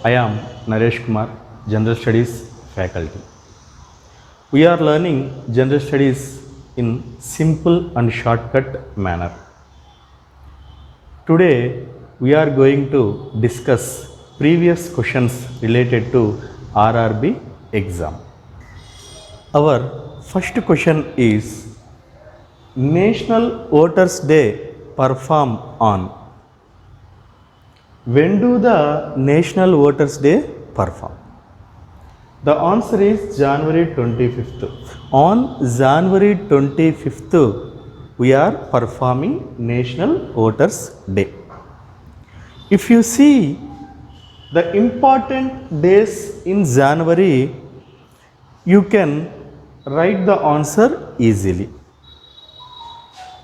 I am Naresh Kumar, General Studies faculty. We are learning General Studies in simple and shortcut manner. Today we are going to discuss previous questions related to RRB exam. Our first question is National Voters Day perform on. When do the National Voters Day perform? The answer is January 25th. On January 25th, we are performing National Voters Day. If you see the important days in January, you can write the answer easily.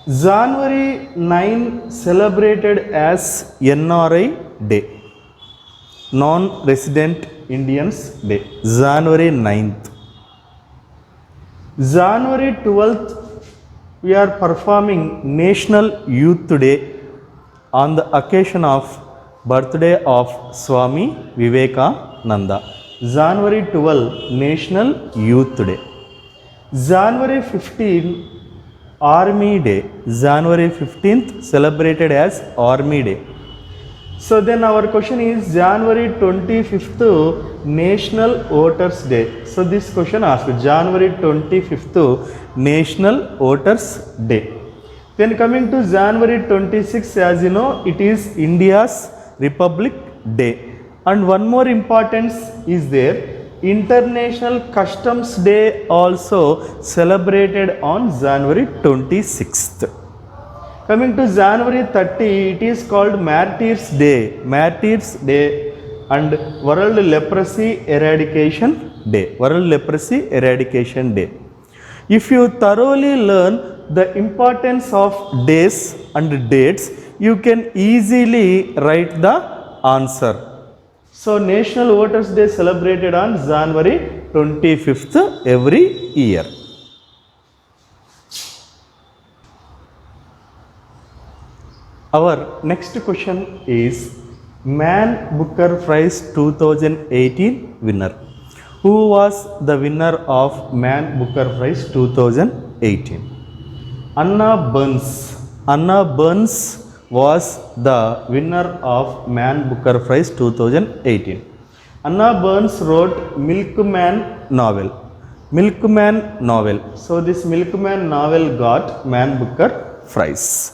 January 9 celebrated as NRI Day, Non-Resident Indians Day, January 9th. January 12th, we are performing National Youth Day on the occasion of birthday of Swami Vivekananda. January 12, National Youth Day. January 15, Army Day. January 15th celebrated as Army Day. So then our question is January 25th National Voters Day. So this question asked January 25th National Voters Day. Then coming to January 26th, as you know, it is India's Republic Day. And one more importance is there, International Customs Day also celebrated on January 26th. Coming to January 30, it is called Martyrs Day, Martyrs Day, and World Leprosy Eradication Day, World Leprosy Eradication Day. If you thoroughly learn the importance of days and dates, you can easily write the answer. So National Voters Day celebrated on January 25th every year. Our next question is Man Booker Prize 2018 winner. Who was the winner of Man Booker Prize 2018? Anna Burns. Anna Burns was the winner of Man Booker Prize 2018. Anna Burns wrote Milkman novel. Milkman novel. So this Milkman novel got Man Booker Prize.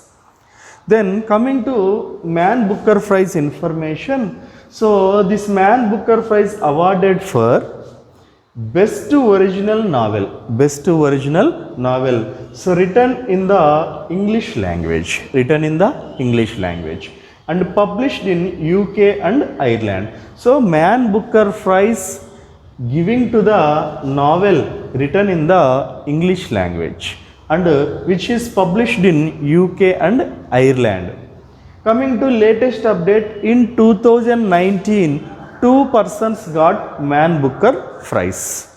Then coming to Man Booker Prize information. So this Man Booker Prize awarded for Best Original Novel. Best Original Novel. So written in the English language. Written in the English language. And published in UK and Ireland. So Man Booker Prize giving to the novel written in the English language. And which is published in UK and Ireland. Coming to latest update, in 2019, two persons got Man Booker Prize.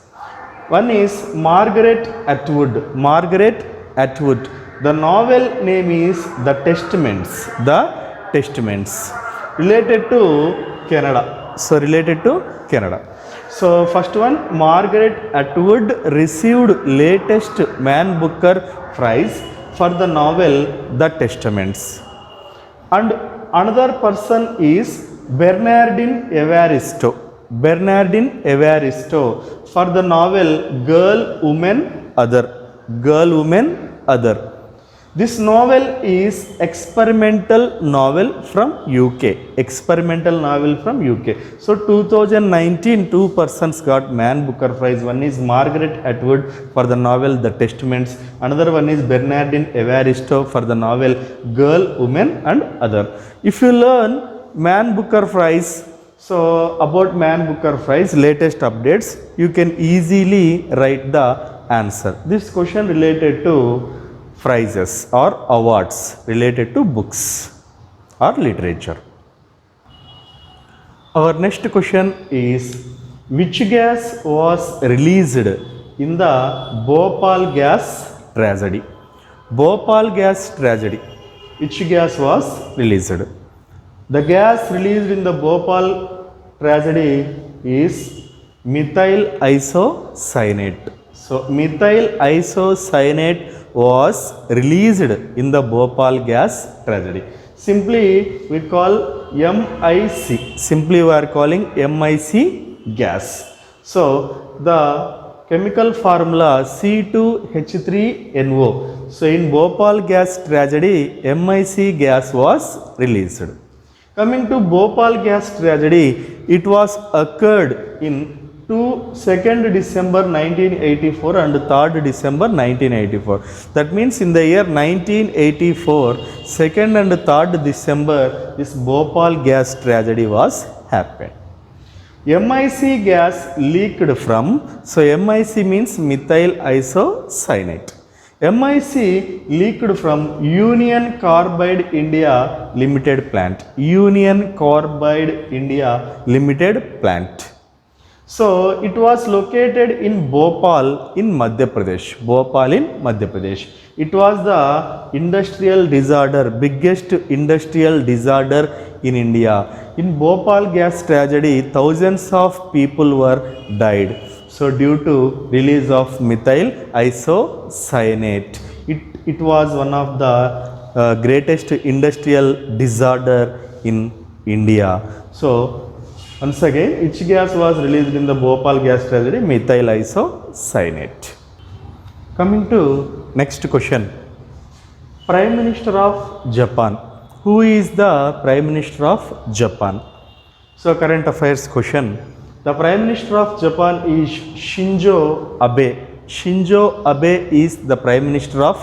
One is Margaret Atwood. Margaret Atwood. The novel name is The Testaments. The Testaments. Related to Canada. So related to Canada. So first one, Margaret Atwood received latest Man Booker Prize for the novel The Testaments. And another person is Bernardine Evaristo. Bernardine Evaristo for the novel Girl, Woman, Other. Girl, Woman, Other. This novel is experimental novel from UK. Experimental novel from UK. So 2019, two persons got Man Booker Prize. One is Margaret Atwood for the novel The Testaments. Another one is Bernardine Evaristo for the novel Girl, Woman and Other. If you learn Man Booker Prize, so about Man Booker Prize latest updates, you can easily write the answer. This question related to prizes or awards related to books or literature. Our next question is which gas was released in the Bhopal gas tragedy? Bhopal gas tragedy. Which gas was released? The gas released in the Bhopal tragedy is methyl isocyanate. So methyl isocyanate was released in the Bhopal gas tragedy. Simply we call MIC. Simply we are calling MIC gas. So the chemical formula C2H3NO. So in Bhopal gas tragedy, MIC gas was released. Coming to Bhopal gas tragedy, it was occurred in 2nd December 1984 and 3rd December 1984. That means in the year 1984, 2nd and 3rd December, this Bhopal gas tragedy was happened. MIC gas leaked from, so MIC means methyl isocyanate. MIC leaked from Union Carbide India Limited plant. Union Carbide India Limited plant. So it was located in Bhopal in Madhya Pradesh. Bhopal in Madhya Pradesh. It was the industrial disaster, biggest industrial disaster in India. In Bhopal gas tragedy, thousands of people were died. So due to release of methyl isocyanate, it was one of the greatest industrial disaster in India. So once again, which gas was released in the Bhopal gas tragedy? Methyl isocyanate. Coming to next question. Prime Minister of Japan. Who is the Prime Minister of Japan? So current affairs question. The Prime Minister of Japan is Shinzo Abe. Shinzo Abe is the Prime Minister of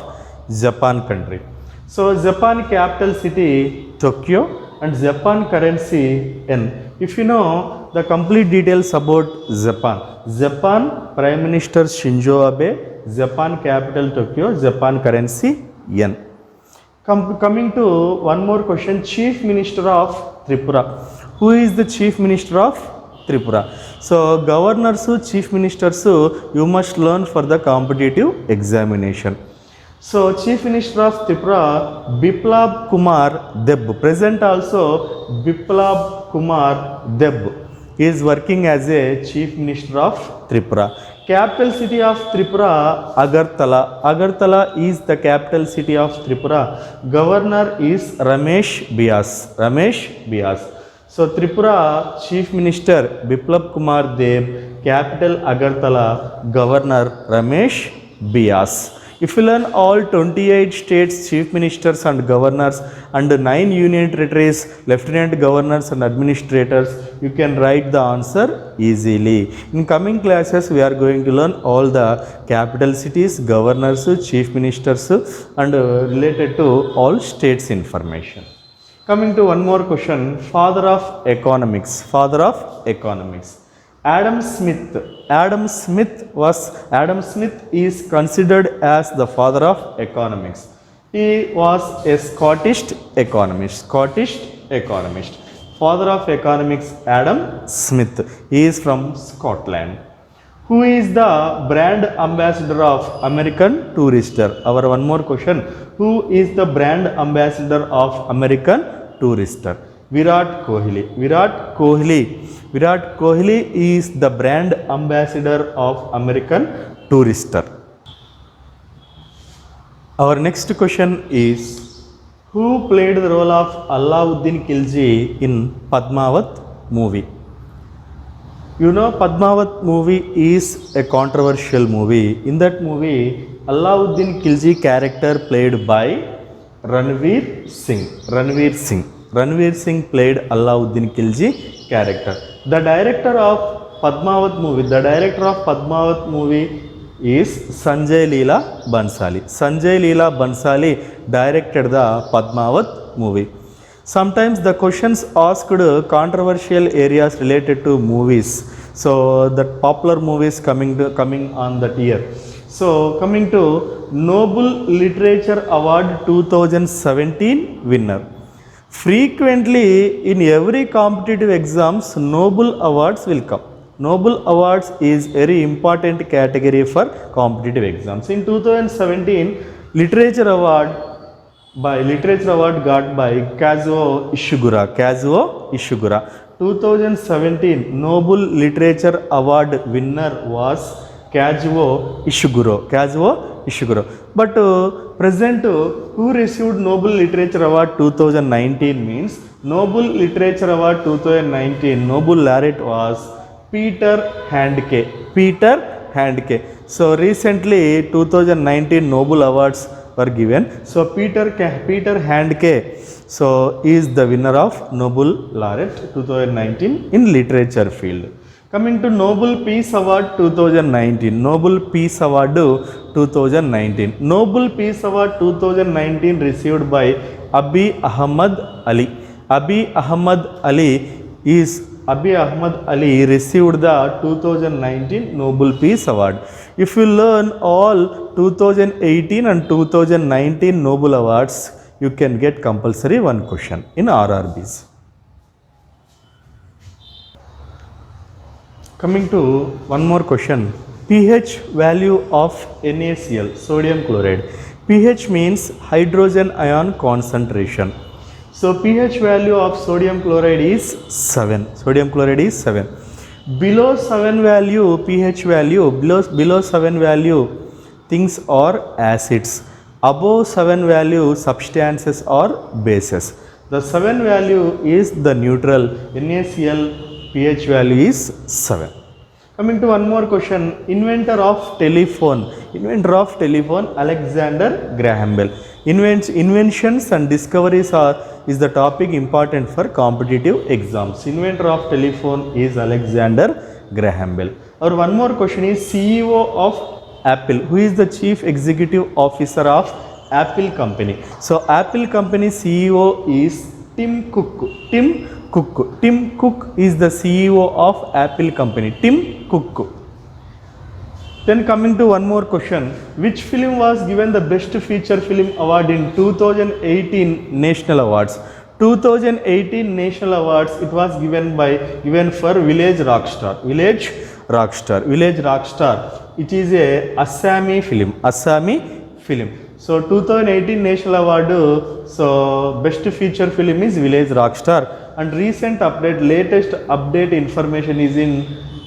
Japan country. So Japan capital city Tokyo and Japan currency yen. If you know the complete details about Japan, Japan Prime Minister Shinzo Abe, Japan capital Tokyo, Japan currency yen. Coming to one more question, Chief Minister of Tripura. Who is the Chief Minister of Tripura? So governors, chief ministers, you must learn for the competitive examination. So Chief Minister of Tripura, Biplab Kumar Deb. Present also Biplab Kumar Deb is working as a Chief Minister of Tripura. Capital city of Tripura, Agartala. Agartala is the capital city of Tripura. Governor is Ramesh Bias. Ramesh Bias. So Tripura Chief Minister Biplab Kumar Deb, capital Agartala, Governor Ramesh Bias. If you learn all 28 states chief ministers and governors and 9 union territories lieutenant governors and administrators, you can write the answer easily. In coming classes, we are going to learn all the capital cities, governors, chief ministers and related to all states information. Coming to one more question, father of economics. Father of economics. Adam Smith. Adam Smith is considered as the father of economics. He was a Scottish economist. Scottish economist. Father of economics, Adam Smith. He is from Scotland. Who is the brand ambassador of American Tourister? Our one more question. Who is the brand ambassador of American Tourister? Virat Kohli. Virat Kohli. Virat Kohli is the brand ambassador of American Tourister. Our next question is, who played the role of Alauddin Khilji in Padmavat movie? You know, Padmavat movie is a controversial movie. In that movie, Alauddin Khilji character played by Ranveer Singh. Ranveer Singh. Ranveer Singh played Alauddin Khilji character. The director of Padmavat movie is Sanjay Leela Bhansali. Sanjay Leela Bhansali directed the Padmavat movie. Sometimes the questions asked controversial areas related to movies. So the popular movies coming on that year. So coming to Nobel Literature Award 2017 winner. Frequently in every competitive exams, Nobel Awards will come. Nobel Awards is very important category for competitive exams. In 2017, Literature Award got by Kazuo Ishiguro. Kazuo Ishiguro. 2017 Nobel Literature Award winner was Kazuo Ishiguro. Kazuo Ishiguro. But present who received Nobel Literature Award 2019 means Nobel Literature Award 2019 Nobel laureate was Peter Handke. Peter Handke. So recently 2019 Nobel Awards were given. So Peter Handke so is the winner of Nobel laureate 2019 in literature field. Coming to Nobel Peace Award 2019. Nobel Peace Award 2019. Nobel Peace Award 2019 received by Abiy Ahmed Ali. Abiy Ahmed Ali received the 2019 Nobel Peace Award. If you learn all 2018 and 2019 Nobel Awards, you can get compulsory one question in RRBs. Coming to one more question. pH value of NaCl, sodium chloride. pH means hydrogen ion concentration. So pH value of sodium chloride is 7. Sodium chloride is 7. Below 7 value, pH value, below 7 value, things are acids. Above 7 value, substances or bases. The 7 value is the neutral. NaCl pH value is 7. Coming to one more question. Inventor of telephone. Alexander Graham Bell. Inventions and discoveries is the topic important for competitive exams. Inventor of telephone is Alexander Graham Bell. Or one more question is CEO of Apple. Who is the chief executive officer of Apple company? So Apple company CEO is Tim Cook. Tim Cook is the CEO of Apple company. Tim Cook. Then coming to one more question. Which film was given the Best Feature Film Award in 2018 National Awards? 2018 National Awards, it was given for Village Rockstar. Village Rockstar. It is a Assami film. So 2018 National Award, so Best Feature Film is Village Rockstar. And recent update, latest update information is in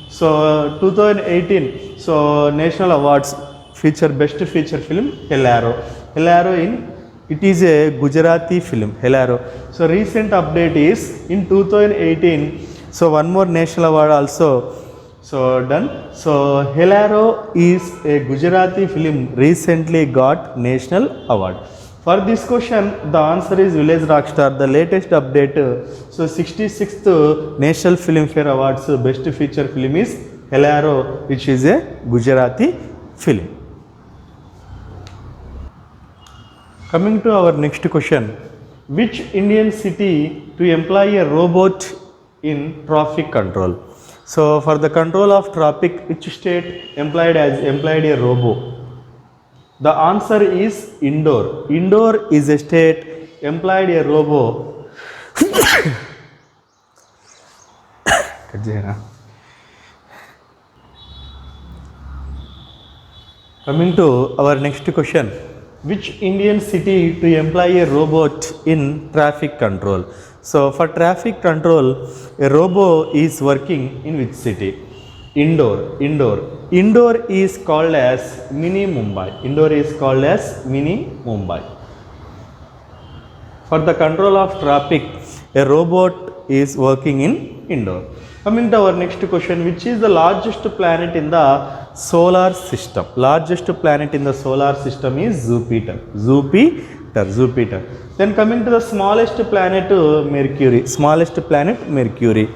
2018. So National Awards feature Best Feature Film Helaro it is a Gujarati film, Helaro. So recent update is in 2018. So one more National Award also done. So Helaro is a Gujarati film, recently got National Award. For this question, the answer is Village Rockstar. The latest update, so 66th National Filmfare Awards Best Feature Film is Helaro, which is a Gujarati film. Coming to our next question. Which Indian city to employ a robot in traffic control? So for the control of traffic, which state employed a robot? The answer is Indore. Indore is a state employed a robo. Coming to our next question. Which Indian city to employ a robot in traffic control? So for traffic control, a robo is working in which city? Indore. Indore is called as Mini Mumbai. For the control of traffic, a robot is working in Indore. Coming to our next question, which is the largest planet in the solar system? Largest planet in the solar system is Jupiter. Then coming to the smallest planet, Mercury.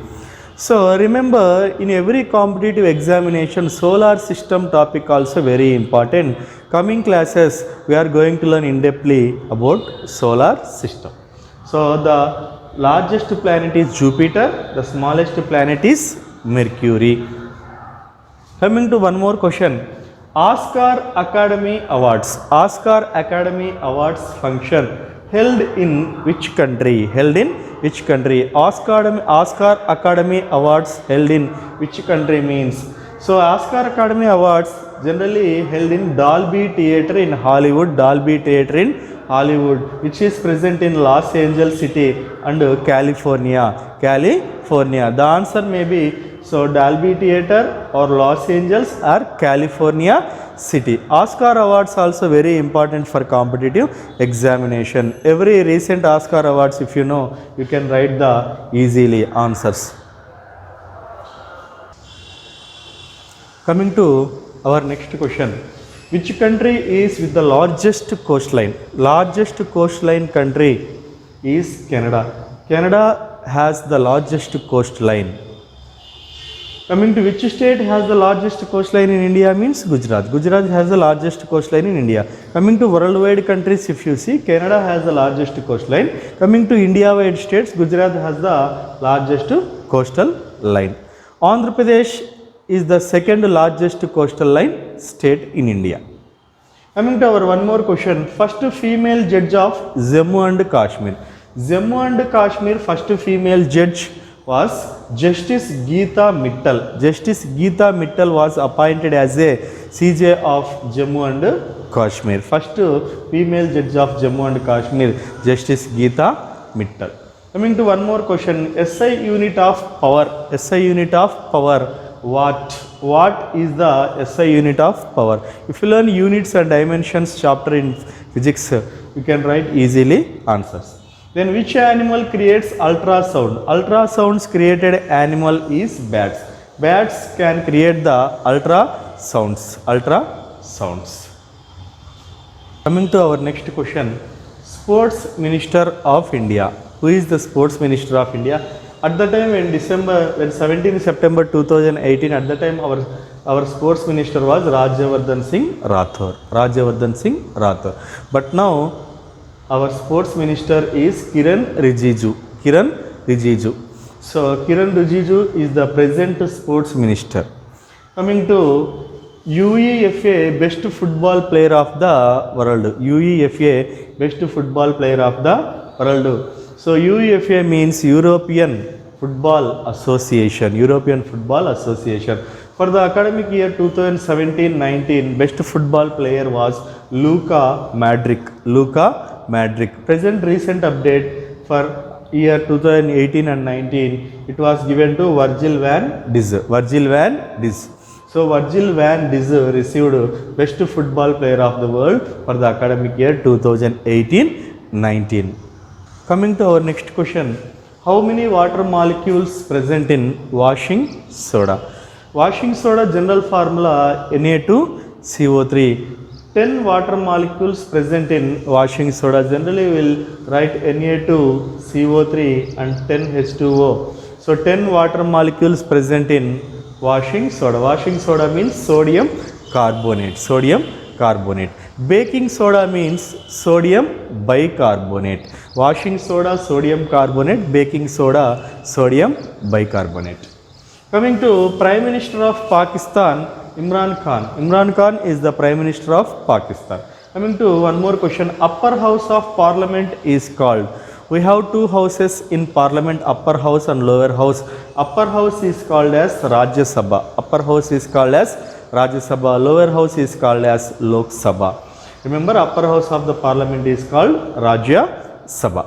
So remember, in every competitive examination, solar system topic also very important. Coming classes, we are going to learn in-depthly about solar system. So the largest planet is Jupiter, the smallest planet is Mercury. Coming to one more question. Oscar Academy Awards function held in which country? Oscar Academy Awards held in which country means? So Oscar Academy Awards generally held in Dolby Theatre in Hollywood, Hollywood, which is present in Los Angeles city and California. California. The answer may be so Dolby Theatre or Los Angeles or California city. Oscar awards also very important for competitive examination. Every recent Oscar awards, if you know, you can write the easily answers. Coming to our next question. Which country is with the largest coastline? Largest coastline country is Canada. Canada has the largest coastline. Coming to which state has the largest coastline in India means Gujarat. Gujarat has the largest coastline in India. Coming to worldwide countries, if you see, Canada has the largest coastline. Coming to India-wide states, Gujarat has the largest coastal line. Andhra Pradesh is the second largest coastal line state in India. Coming to our one more question. First female judge of Jammu and Kashmir. Jammu and Kashmir first female judge was Justice Geeta Mittal. Justice Geeta Mittal was appointed as a CJ of Jammu and Kashmir. First female judge of Jammu and Kashmir, Justice Geeta Mittal. Coming to one more question. SI unit of power. SI unit of power. What is the SI unit of power? If you learn units and dimensions chapter in physics, you can write easily answers. Then which animal creates ultrasound? Ultrasounds created animal is bats. Bats can create the ultrasounds. Coming to our next question. Sports Minister of India. Who is the Sports Minister of India? At the time when 17 September 2018, at the time our Sports Minister was Rajyavardhan Singh Rathore. But now our Sports Minister is Kiran Rijiju. So Kiran Rijiju is the present Sports Minister. Coming to UEFA Best Football Player of the World. UEFA Best Football Player of the World. So UEFA means European Football Association. For the academic year 2017-19, best football player was Luka Modric. Present recent update for year 2018 and 19, it was given to Virgil van Dijk. So Virgil van Dijk received best football player of the world for the academic year 2018-19. Coming to our next question. How many water molecules present in washing soda? Washing soda general formula Na2CO3. 10 water molecules present in washing soda. Generally we will write Na2CO3 and 10 H2O. So 10 water molecules present in washing soda. Washing soda means sodium carbonate. Baking soda means sodium bicarbonate. Washing soda sodium carbonate, baking soda sodium bicarbonate. Coming to Prime Minister of Pakistan, Imran Khan. Imran Khan is the Prime Minister of Pakistan. Coming to one more question. Upper House of Parliament is called. We have two houses in Parliament, Upper House and Lower House. Upper House is called as Rajya Sabha. Lower House is called as Lok Sabha. Remember, Upper House of the Parliament is called Rajya Sabha.